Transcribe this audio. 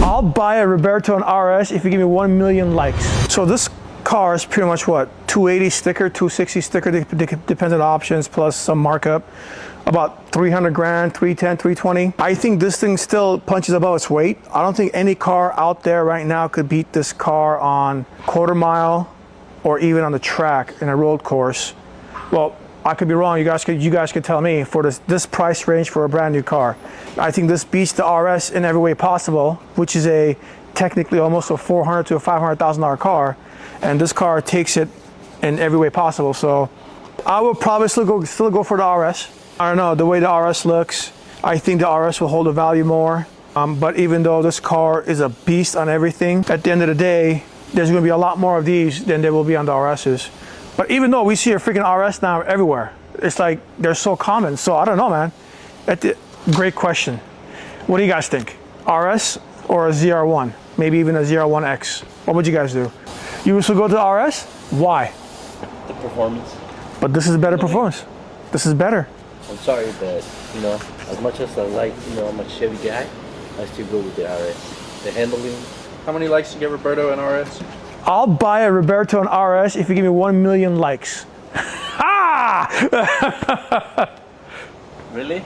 I'll buy a Roberto and RS if you give me 1 million likes. So this car is pretty much what? 280 sticker, 260 sticker, depends on options, plus some markup. About 300 grand, 310, 320. I think this thing still punches above its weight. I don't think any car out there right now could beat this car on quarter mile or even on the track in a road course. Well, I could be wrong. You guys could tell me for this price range for a brand new car. I think this beats the RS in every way possible, which is technically almost a $400,000 to a $500,000 car, and this car takes it in every way possible. So I would probably still go for the RS. I don't know, the way the RS looks, I think the RS will hold the value more. But even though this car is a beast on everything, at the end of the day, there's going to be a lot more of these than there will be on the RSs. But even though we see a freaking RS now everywhere, it's like they're so common. So I don't know, man. Great question. What do you guys think? RS or a ZR1? Maybe even a ZR1X? What would you guys do? You would still go to the RS? Why? The performance. But this is better performance. This is better. I'm sorry, but you know, as much as I like, you know, I'm a Chevy guy, I still go with the RS. The handling. How many likes do you get Roberto and RS? I'll buy a Roberto and RS if you give me 1 million likes. Ah! Really?